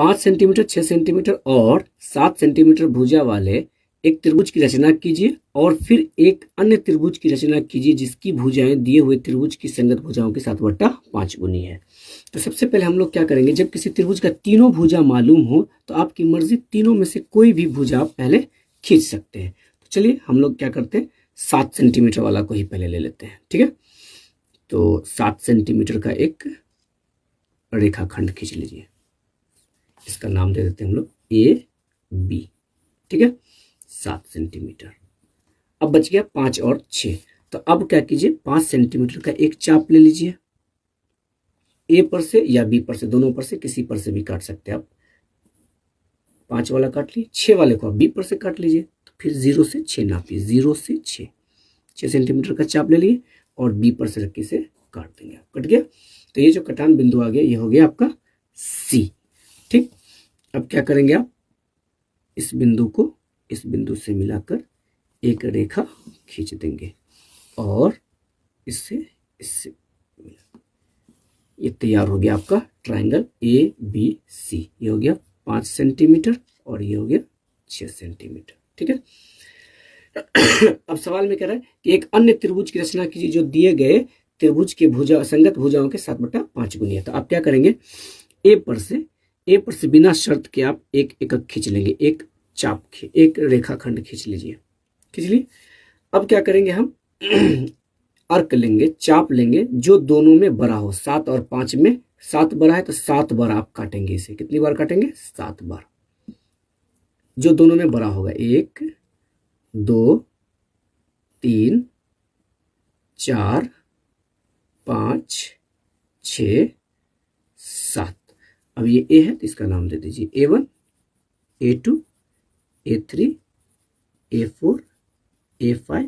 5 centimetre, 6 centimetre और 7 centimetre भुजा वाले एक त्रिभुज की रचना कीजिए और फिर एक अन्य त्रिभुज की रचना कीजिए जिसकी भुजाएं दिए हुए त्रिभुज की संगत भुजाओं के 7/5 गुनी है। तो सबसे पहले हम लोग क्या करेंगे, जब किसी त्रिभुज का तीनों भुजा मालूम हो तो आपकी मर्जी तीनों में से कोई भी भुजा आप पहले खींच सकते हैं। तो चलिए हम लोग क्या करते हैं, 7 सेंटीमीटर वाला को ही पहले ले लेते हैं। ठीक है, तो 7 सेंटीमीटर का एक रेखाखंड खींच लीजिए, इसका नाम दे देते हैं हम लोग AB। ठीक है, 7 सेंटीमीटर। अब बच गया 5 और 6। तो अब क्या कीजिए, 5 सेंटीमीटर का एक चाप ले लीजिए, A पर से या B पर से, दोनों पर से, किसी पर से भी काट सकते हैं आप। 5 वाला काट ली, 6 वाले को आप B पर से काट लीजिए। तो फिर 0 से 6 नापिए, 0 से 6 सेंटीमीटर का चाप ले लिए और B पर से रखी से काट देंगे। कट गया। तो ये जो कटान बिंदु आ गया ये हो गया आपका C। ठीक, अब क्या करेंगे आप, इस बिंदु को इस बिंदु से मिलाकर एक रेखा खींच देंगे और इससे ये तैयार हो गया आपका ट्रायंगल ABC। ये हो गया 5 सेंटीमीटर और ये हो गया 6 सेंटीमीटर। ठीक है, अब सवाल में कह रहा है कि एक अन्य त्रिभुज की रचना कीजिए जो दिए गए त्रिभुज के भुजा संगत भुजाओं के 7/5 गुनी है। तो आप क्या करेंगे, ए पर से बिना शर्त के आप एक एकक खींच लेंगे, एक रेखाखंड खींच लीजिए। खींच लिए। अब क्या करेंगे, हम अर्क लेंगे, चाप लेंगे जो दोनों में बड़ा हो। 7 और 5 में 7 बड़ा है तो 7 बार आप काटेंगे इसे। कितनी बार काटेंगे, 7 बार, जो दोनों में बड़ा होगा। 1 2 3 4 5 6 7। अब ये A है तो इसका नाम दे दीजिए A1 A2 A3 A4 A5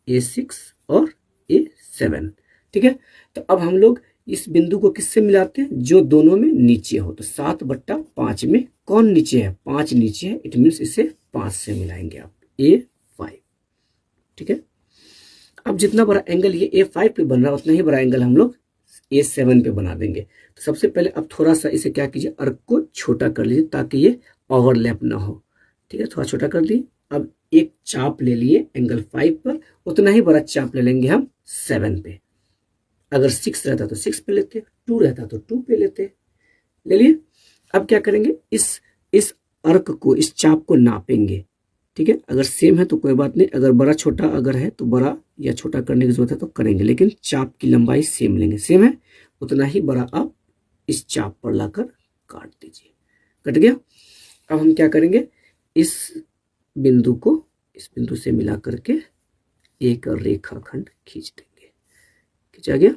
A6 और A7। ठीक है, तो अब हम लोग इस बिंदु को किससे मिलाते हैं, जो दोनों में नीचे हो। तो 7/5 में कौन नीचे है, 5 नीचे है, इट मीन्स इसे 5 से मिलाएंगे आप, A5। ठीक है, अब जितना बड़ा एंगल ये A5 पे बन रहा है उतना ही बड़ा एंगल हम लोग A7 पे बना देंगे। तो सबसे पहले अब थोड़ा सा इसे क्या कीजिए, अर्क को छोटा कर लीजिए ताकि ये ओवरलैप ना हो। ठीक है, थोड़ा छोटा कर लिए। अब एक चाप ले लिए एंगल 5 पर, उतना ही बड़ा चाप ले लेंगे हम 7 पे। अगर 6 रहता तो 6 पे लेते, 2 रहता तो 2 पे लेते, ले लिए। अब क्या करेंगे, इस अर्क को, इस चाप को नापेंगे। ठीक है, अगर सेम है तो कोई बात नहीं, अगर बड़ा छोटा अगर है तो बड़ा या छोटा करने की जरूरत है तो करेंगे, लेकिन चाप की लंबाई सेम लेंगे। सेम है उतना ही बड़ा आप इस चाप पर लाकर काट दीजिए। कट गया। अब हम क्या करेंगे, इस बिंदु को इस बिंदु से मिला करके एक रेखाखंड खींच देंगे। खींचा गया।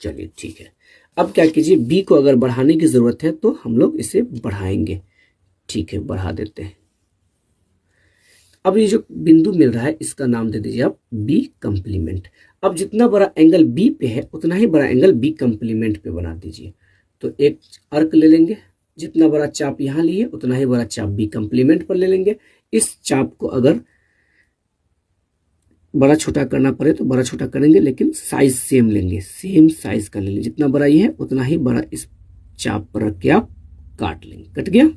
चलिए ठीक है, अब क्या कीजिए, B को अगर बढ़ाने की जरूरत है तो हम लोग इसे बढ़ाएंगे। ठीक है, बढ़ा देते हैं। अब ये जो बिंदु मिल रहा है इसका नाम दे दीजिए आप B कंप्लीमेंट। अब जितना बड़ा एंगल B पे है उतना ही बड़ा एंगल B कंप्लीमेंट पे बना दीजिए। तो एक अर्क ले लेंगे, जितना बड़ा चाप यहाँ लिए उतना ही बड़ा चाप B कंप्लीमेंट पर ले लेंगे। इस चाप को अगर बड़ा छोटा करना पड़े तो बड़ा छोटा करेंगे, लेकिन साइज सेम लेंगे, सेम साइज का ले लेंगे। जितना बड़ा ये है उतना ही बड़ा इस चाप पर रख के आप काट लेंगे। कट गया।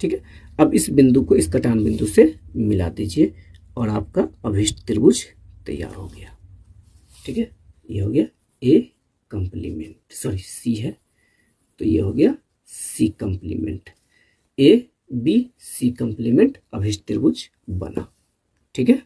ठीक है, अब इस बिंदु को इस कटान बिंदु से मिला दीजिए और आपका अभिष्ट त्रिभुज तैयार हो गया। ठीक है, ये हो गया A कंप्लीमेंट, सॉरी C है तो ये हो गया C complement. A B C complement अभिष्ट त्रिभुज बना। ठीक है।